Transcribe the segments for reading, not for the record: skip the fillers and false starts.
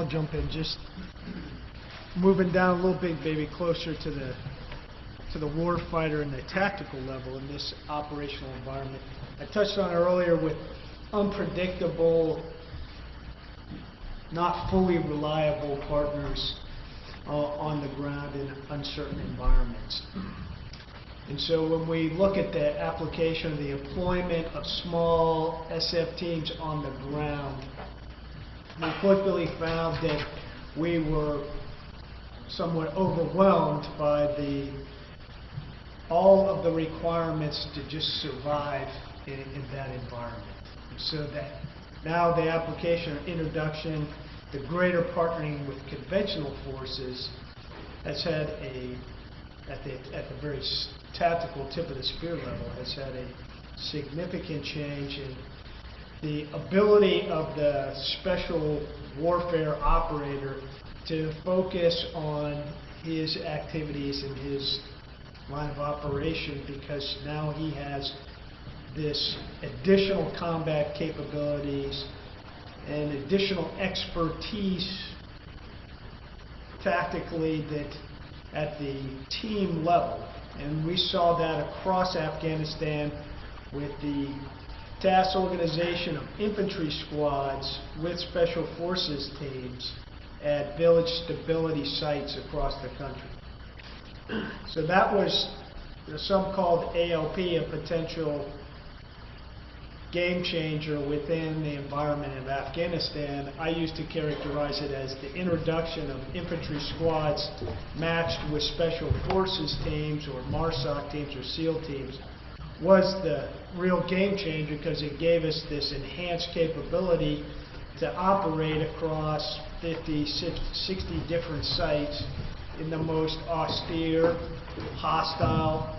I'll jump in. Just moving down a little bit, maybe closer to the war fighter and the tactical level in this operational environment. I touched on it earlier with unpredictable, not fully reliable partners on the ground in uncertain environments. And so when we look at the application of the employment of small SF teams on the ground, we quickly found that we were somewhat overwhelmed by all of the requirements to just survive in that environment. So that now the application or introduction, the greater partnering with conventional forces has had at the very tactical tip of the spear level, has had a significant change in the ability of the special warfare operator to focus on his activities and his line of operation, because now he has this additional combat capabilities and additional expertise tactically that at the team level. And we saw that across Afghanistan with the task organization of infantry squads with special forces teams at village stability sites across the country. So that was, some called ALP, a potential game changer within the environment of Afghanistan. I used to characterize it as the introduction of infantry squads matched with special forces teams or MARSOC teams or SEAL teams was the real game changer, because it gave us this enhanced capability to operate across 50, 60 different sites in the most austere, hostile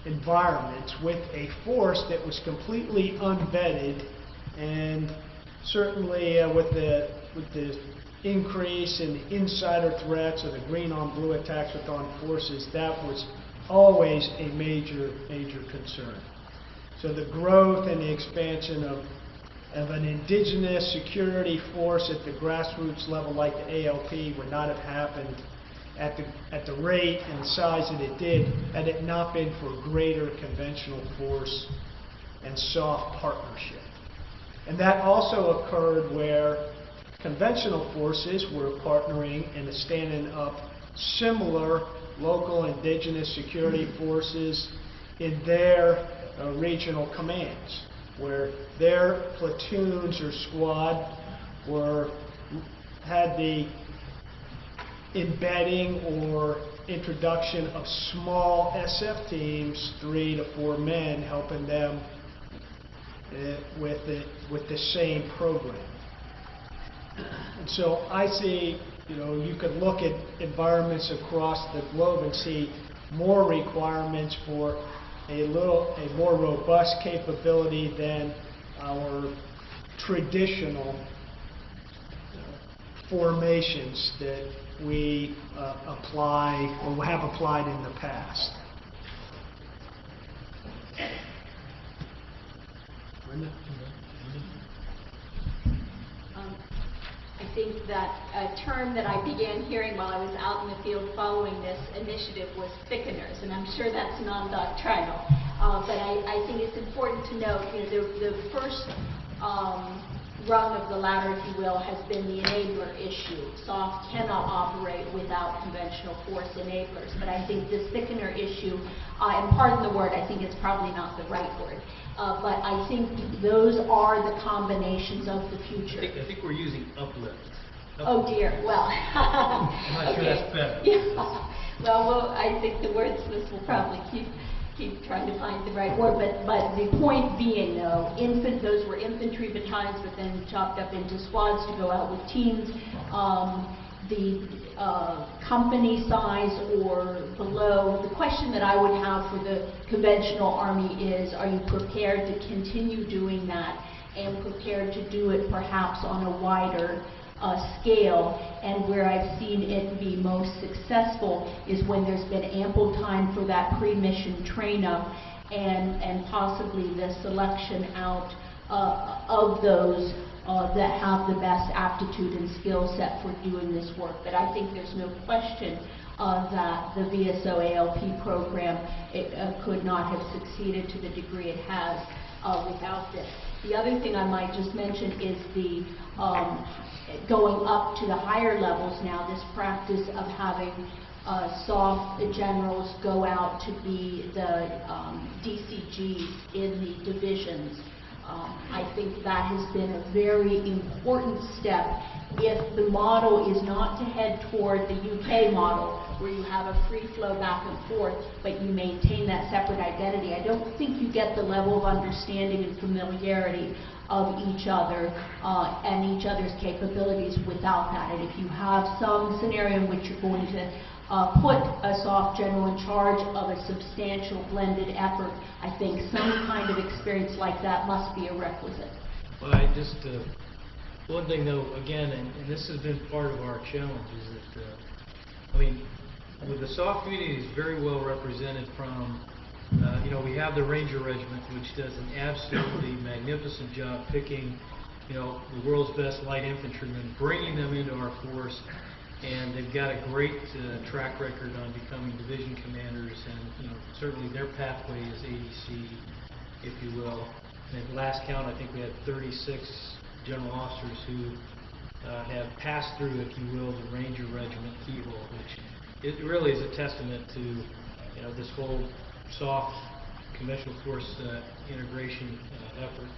environments with a force that was completely unvetted. And certainly with the increase in the insider threats or the green on blue attacks with armed forces, that was always a major concern. So the growth and the expansion of an indigenous security force at the grassroots level like the ALP would not have happened at the rate and size that it did had it not been for greater conventional force and SOF partnership. And that also occurred where conventional forces were partnering and standing up similar local indigenous security forces in their regional commands, where their platoons or squad had the embedding or introduction of small SF teams, 3 to 4 men, helping them with the same program. And so I see, you could look at environments across the globe and see more requirements for a more robust capability than our traditional formations that we apply or have applied in the past. I think that a term that I began hearing while I was out in the field following this initiative was thickeners, and I'm sure that's non-doctrinal. But I think it's important to note, the first rung of the ladder, if you will, has been the enabler issue. SOF cannot operate without conventional force enablers. But I think this thickener issue, and pardon the word, I think it's probably not the right word, but I think those are the combinations of the future. I think we're using uplift. Oh dear, well. I'm not sure that's better. Yeah. Well, I think the wordsmiths will probably keep trying to find the right word, but the point being, though, those were infantry battalions, but then chopped up into squads to go out with teams. The company size or below, the question that I would have for the conventional army is, are you prepared to continue doing that and prepared to do it perhaps on a wider scale? And where I've seen it be most successful is when there's been ample time for that pre-mission train-up and possibly the selection out of those that have the best aptitude and skill set for doing this work. But I think there's no question that the VSO ALP program could not have succeeded to the degree it has without this. The other thing I might just mention is the going up to the higher levels now, this practice of having SOF generals go out to be the DCGs in the divisions. I think that has been a very important step if the model is not to head toward the UK model where you have a free flow back and forth, but you maintain that separate identity. I don't think you get the level of understanding and familiarity of each other and each other's capabilities without that. And if you have some scenario in which you're going to put a SOF general in charge of a substantial blended effort, I think some kind of experience like that must be a requisite. Well, I just, one thing though, again, and this has been part of our challenge, is that, I mean, with the SOF community is very well represented from, you know, we have the Ranger Regiment, which does an absolutely magnificent job picking, you know, the world's best light infantrymen, bringing them into our force, and they've got a great track record on becoming division commanders, and, you know, certainly their pathway is ADC, if you will. And at last count, I think we had 36 general officers who have passed through, if you will, the Ranger Regiment keyhole, which it really is a testament to, you know, this whole SOF conventional force integration effort.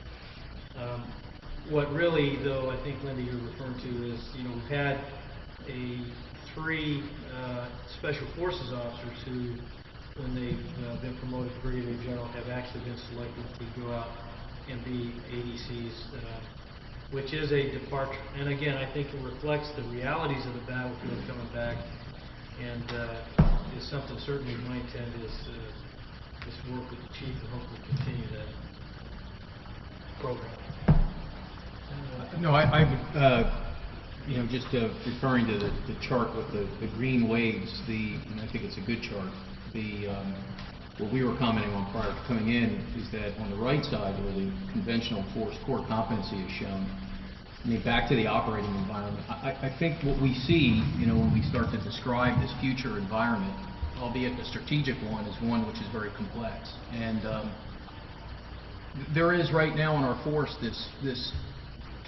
What really, though, I think, Linda, you're referring to is, you know, we've had three special forces officers who, when they've been promoted to brigadier general, have actually been selected to go out and be ADCs, which is a departure. And again, I think it reflects the realities of the battlefield coming back, and is something certainly my intent is to work with the chief to hopefully continue that program. No, I would, you know, just referring to the chart with the green waves, and I think it's a good chart. What we were commenting on prior to coming in is that on the right side, where the conventional force core competency is shown, I mean, back to the operating environment, I think what we see, you know, when we start to describe this future environment, albeit the strategic one, is one which is very complex. And there is right now in our force this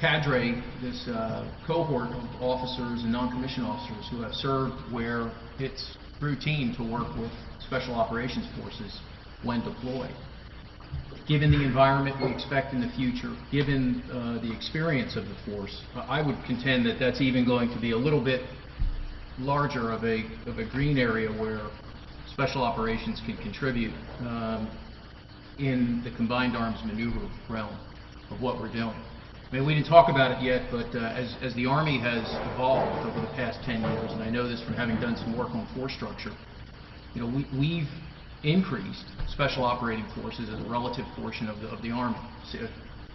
cadre, this cohort of officers and non-commissioned officers who have served where it's routine to work with special operations forces when deployed. Given the environment we expect in the future, given the experience of the force, I would contend that that's even going to be a little bit larger of a green area where special operations can contribute in the combined arms maneuver realm of what we're doing. I mean, we didn't talk about it yet, but as the Army has evolved over the past 10 years, and I know this from having done some work on force structure, you know, we've increased special operating forces as a relative portion of the Army,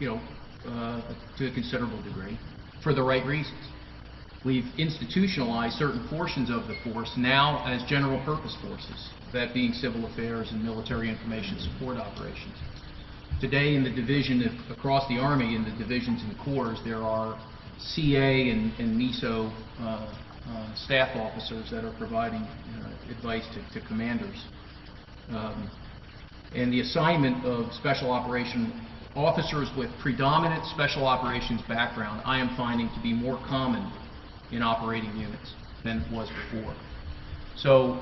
you know, to a considerable degree, for the right reasons. We've institutionalized certain portions of the force now as general purpose forces, that being civil affairs and military information support operations. Today in the division, across the Army, in the divisions and corps, there are CA and MESO staff officers that are providing advice to commanders. And the assignment of special operation officers with predominant special operations background, I am finding to be more common in operating units than it was before. So,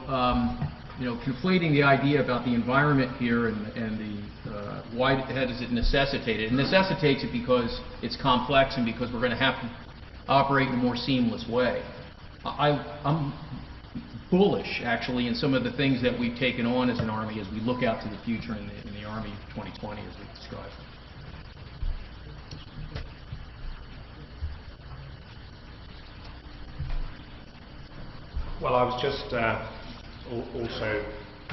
you know, conflating the idea about the environment here and the why does it necessitate it? It necessitates it because it's complex and because we're going to have to operate in a more seamless way. I'm bullish, actually, in some of the things that we've taken on as an Army as we look out to the future in the Army 2020, as we described. Well, I was just also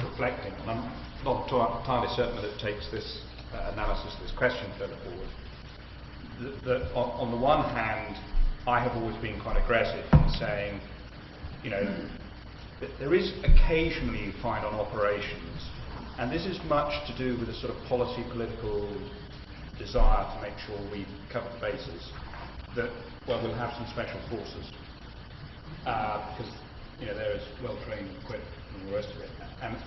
reflecting, and I'm not entirely certain that it takes this analysis, this question further forward, that on the one hand, I have always been quite aggressive in saying, you know, that there is occasionally you find on operations, and this is much to do with a sort of policy, political desire to make sure we cover the bases, that, well, we'll have some special forces because there is well-trained equipment and all the rest of it.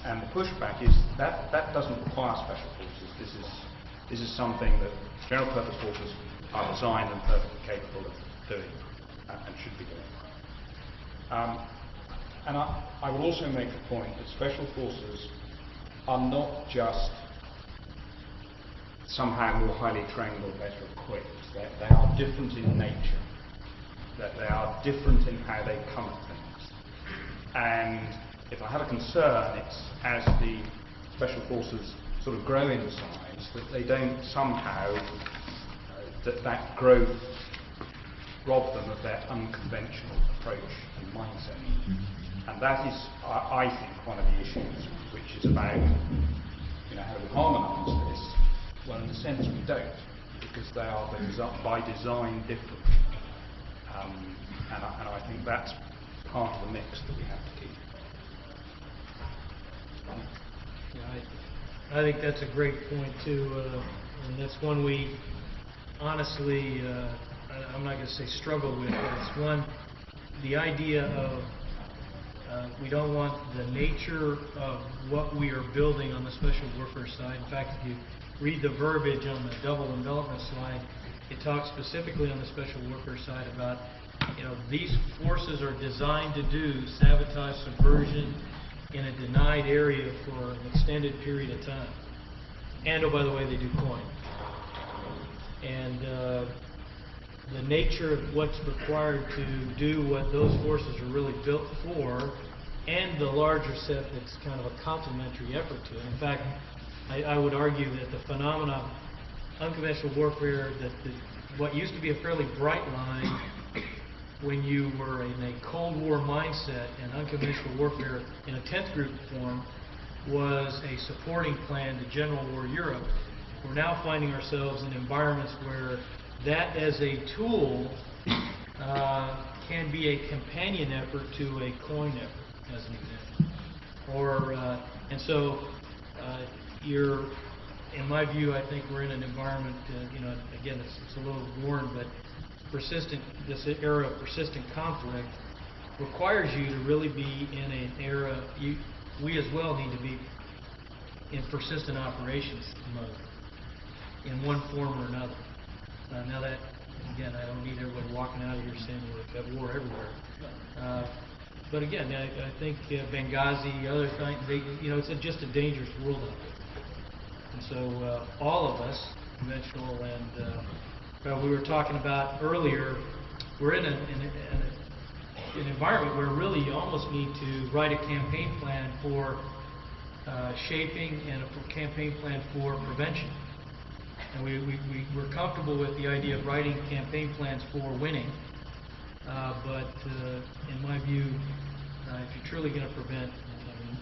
And the pushback is that doesn't require special forces. This is something that general purpose forces are designed and perfectly capable of doing and should be doing. And I will also make the point that special forces are not just somehow more highly trained or better equipped. They are different in nature. That they are different in how they come at things. And if I have a concern, it's as the special forces sort of grow in size, that they don't somehow, that growth rob them of their unconventional approach and mindset. And that is, I think, one of the issues, which is about, how do we harmonise this? Well, in a sense, we don't, because they are by design different. And I think that's part of the mix that we have to keep. I think that's a great point too, and that's one we honestly, I'm not going to say struggle with, but it's one, the idea of we don't want the nature of what we are building on the special warfare side. In fact, if you read the verbiage on the double envelopment slide, it talks specifically on the special warfare side about, these forces are designed to do sabotage, subversion in a denied area for an extended period of time. And, oh, by the way, they do coin. And the nature of what's required to do what those forces are really built for, and the larger set that's kind of a complementary effort to it. In fact, I would argue that the phenomenon, unconventional warfare, that what used to be a fairly bright line when you were in a Cold War mindset, and unconventional warfare in a 10th group form was a supporting plan to General War Europe. We're now finding ourselves in environments where that as a tool can be a companion effort to a coin effort, as an example. And so you're, in my view, I think we're in an environment, again, it's a little worn, but this era of persistent conflict requires you to really be in an era, we as well need to be in persistent operations mode, in one form or another. Now that, again, I don't need everybody walking out of here saying we're at war everywhere. But again, I think Benghazi, other things, it's just a dangerous world out there. And so all of us, conventional and we were talking about earlier, we're in an environment where really you almost need to write a campaign plan for shaping and a campaign plan for prevention. And we're comfortable with the idea of writing campaign plans for winning. But in my view, if you're truly going to prevent,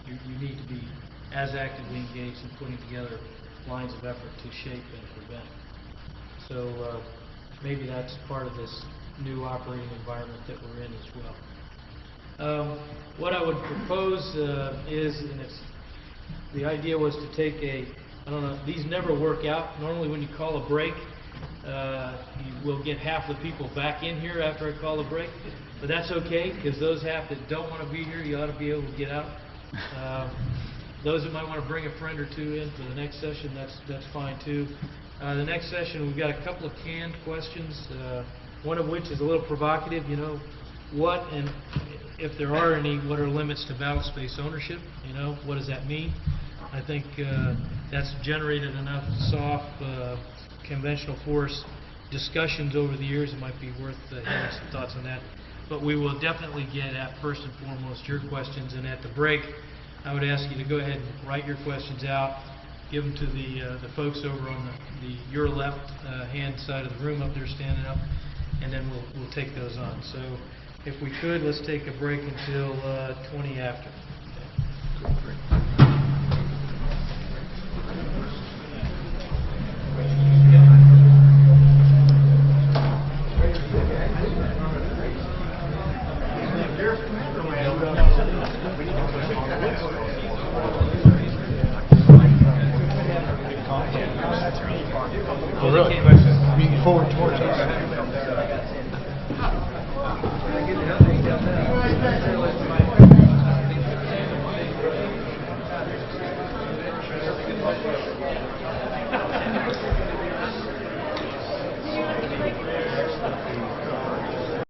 you need to be as actively engaged in putting together lines of effort to shape and prevent. So maybe that's part of this new operating environment that we're in as well. What I would propose is, and the idea was to take I don't know, these never work out. Normally when you call a break, you will get half the people back in here after I call a break. But that's okay, because those half that don't want to be here, you ought to be able to get out. Those that might want to bring a friend or two in for the next session, that's fine too. The next session, we've got a couple of canned questions, one of which is a little provocative. What, and if there are any, what are limits to battle space ownership? What does that mean? I think that's generated enough SOF conventional force discussions over the years. It might be worth having some thoughts on that. But we will definitely get at, first and foremost, your questions. And at the break, I would ask you to go ahead and write your questions out, give them to the folks over on your left hand side of the room up there standing up, and then we'll take those on. So if we could, let's take a break until 20 after. Okay. Oh, really? Forward towards us. Yes.